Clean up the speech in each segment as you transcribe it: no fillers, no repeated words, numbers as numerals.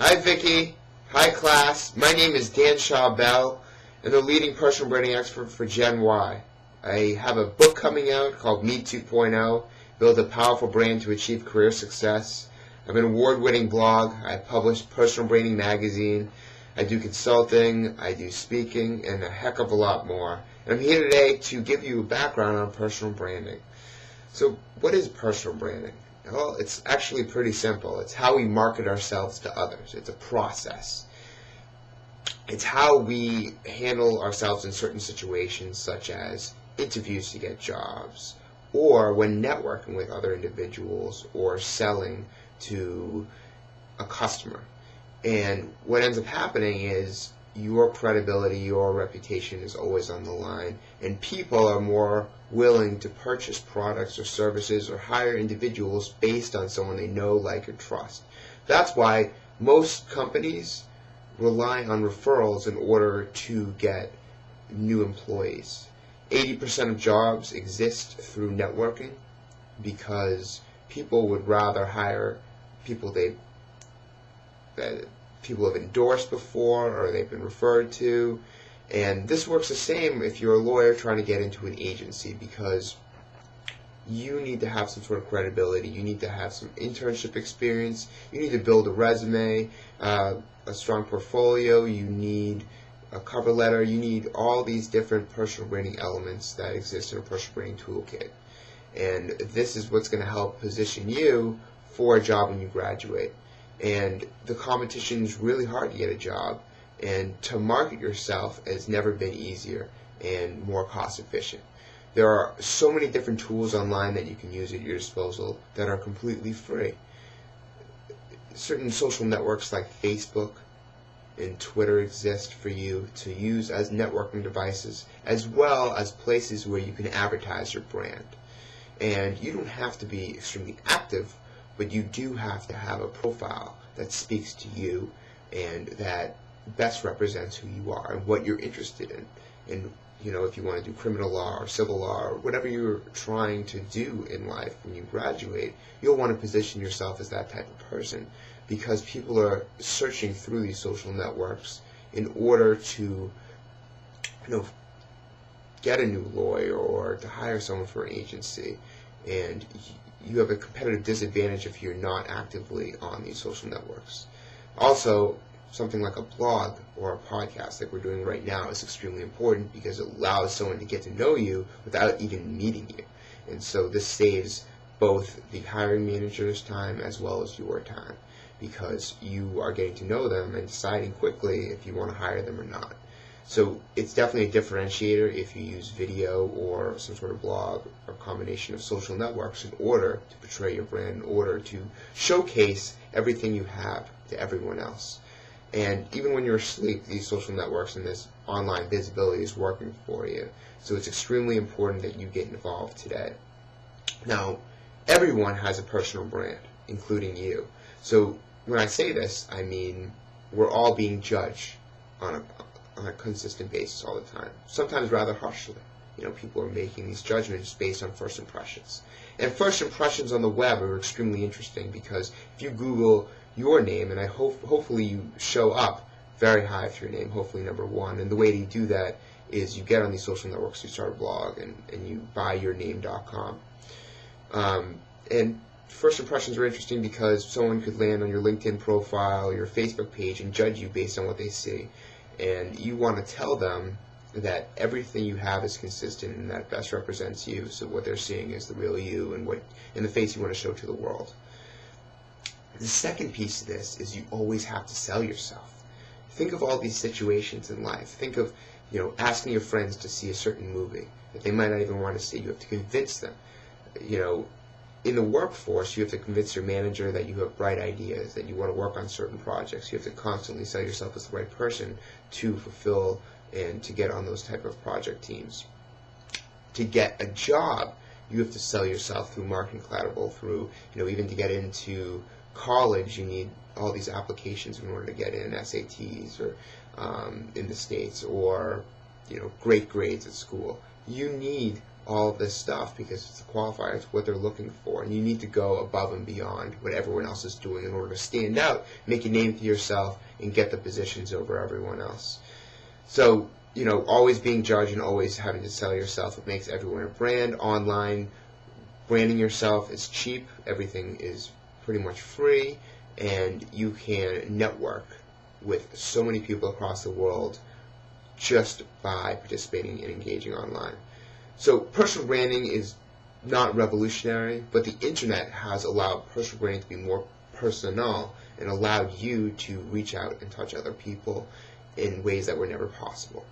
Hi Vicky, hi class, my name is Dan Schawbel, and the leading personal branding expert for Gen Y. I have a book coming out called Me 2.0, Build a Powerful Brand to Achieve Career Success. I have an award-winning blog, I publish Personal Branding Magazine, I do consulting, I do speaking, and a heck of a lot more. And I'm here today to give you a background on personal branding. So what is personal branding? Well, it's actually pretty simple. It's how we market ourselves to others. It's a process. It's how we handle ourselves in certain situations, such as interviews to get jobs, or when networking with other individuals, or selling to a customer. And what ends up happening is your credibility, your reputation is always on the line, and people are more willing to purchase products or services or hire individuals based on someone they know, like, or trust. That's why most companies rely on referrals in order to get new employees. 80% of jobs exist through networking because people would rather hire people people have endorsed before or they've been referred to. And this works the same if you're a lawyer trying to get into an agency, because you need to have some sort of credibility, you need to have some internship experience, you need to build a resume, a strong portfolio, you need a cover letter, you need all these different personal branding elements that exist in a personal branding toolkit. And this is what's going to help position you for a job when you graduate. And the competition is really hard to get a job, and to market yourself has never been easier and more cost efficient. There are so many different tools online that you can use at your disposal that are completely free. Certain social networks like Facebook and Twitter exist for you to use as networking devices, as well as places where you can advertise your brand. And you don't have to be extremely active, but you do have to have a profile that speaks to you and that best represents who you are and what you're interested in. And if you want to do criminal law or civil law or whatever you're trying to do in life when you graduate, you'll want to position yourself as that type of person, because people are searching through these social networks in order to get a new lawyer or to hire someone for an agency. And you have a competitive disadvantage if you're not actively on these social networks. Also, something like a blog or a podcast like we're doing right now is extremely important, because it allows someone to get to know you without even meeting you. And so this saves both the hiring manager's time as well as your time, because you are getting to know them and deciding quickly if you want to hire them or not. So it's definitely a differentiator if you use video or some sort of blog or combination of social networks in order to portray your brand, in order to showcase everything you have to everyone else. And even when you're asleep, these social networks and this online visibility is working for you. So it's extremely important that you get involved today. Now, everyone has a personal brand, including you. So when I say this, I mean we're all being judged on a consistent basis all the time, sometimes rather harshly. People are making these judgments based on first impressions. And first impressions on the web are extremely interesting, because if you Google your name, and hopefully you show up very high for your name, hopefully number one, and the way you do that is you get on these social networks, you start a blog, and you buyyourname.com. And first impressions are interesting because someone could land on your LinkedIn profile, your Facebook page, and judge you based on what they see. And you want to tell them that everything you have is consistent and that best represents you, so what they're seeing is the real you and what in the face you want to show to the world. The second piece of this is you always have to sell yourself. Think of all these situations in life. Think of asking your friends to see a certain movie that they might not even want to see. You have to convince them. In the workforce, you have to convince your manager that you have bright ideas, that you want to work on certain projects. You have to constantly sell yourself as the right person to fulfill and to get on those type of project teams. To get a job, you have to sell yourself through marketing collateral, through, even to get into college, you need all these applications in order to get in, SATs or in the States, or great grades at school. You need all of this stuff because it's a qualifier. It's what they're looking for, and you need to go above and beyond what everyone else is doing in order to stand out, make a name for yourself, and get the positions over everyone else. So, always being judged and always having to sell yourself, it makes everyone a brand. Online, branding yourself is cheap. Everything is pretty much free, and you can network with so many people across the world just by participating and engaging online. So personal branding is not revolutionary, but the internet has allowed personal branding to be more personal and allowed you to reach out and touch other people in ways that were never possible.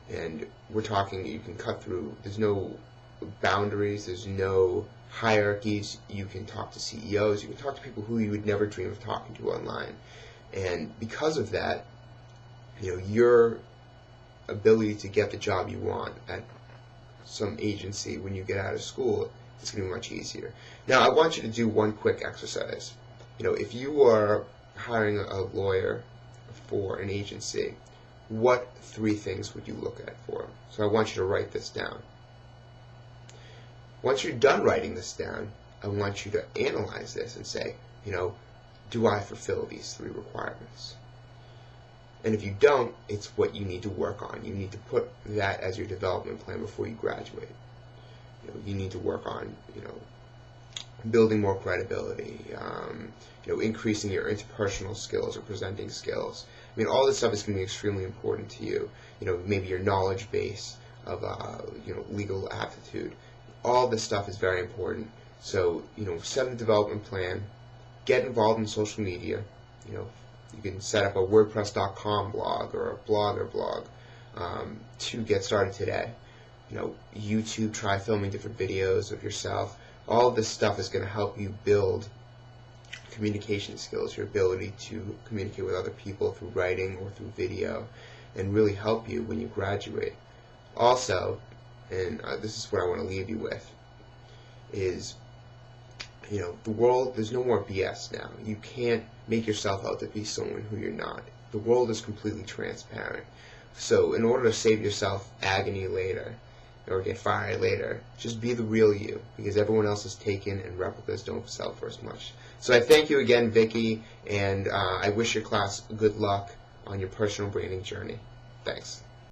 And we're talking, you can cut through, there's no boundaries, there's no hierarchies. You can talk to CEOs, you can talk to people who you would never dream of talking to online. And because of that, your ability to get the job you want at some agency when you get out of school, it's going to be much easier. Now, I want you to do one quick exercise. If you are hiring a lawyer for an agency, what 3 things would you look at for them? So I want you to write this down. Once you're done writing this down, I want you to analyze this and say, do I fulfill these 3 requirements? And if you don't, it's what you need to work on. You need to put that as your development plan before you graduate. You need to work on, building more credibility, increasing your interpersonal skills or presenting skills. All this stuff is going to be extremely important to you. Maybe your knowledge base of, legal aptitude. All this stuff is very important. So, set a development plan. Get involved in social media. You can set up a WordPress.com blog or a Blogger blog to get started today. YouTube, try filming different videos of yourself. All of this stuff is going to help you build communication skills, your ability to communicate with other people through writing or through video, and really help you when you graduate. Also, and this is what I want to leave you with, is the world, there's no more BS now. You can't make yourself out to be someone who you're not. The world is completely transparent. So in order to save yourself agony later, or get fired later, just be the real you, because everyone else is taken and replicas don't sell for as much. So I thank you again, Vicky, and I wish your class good luck on your personal branding journey. Thanks.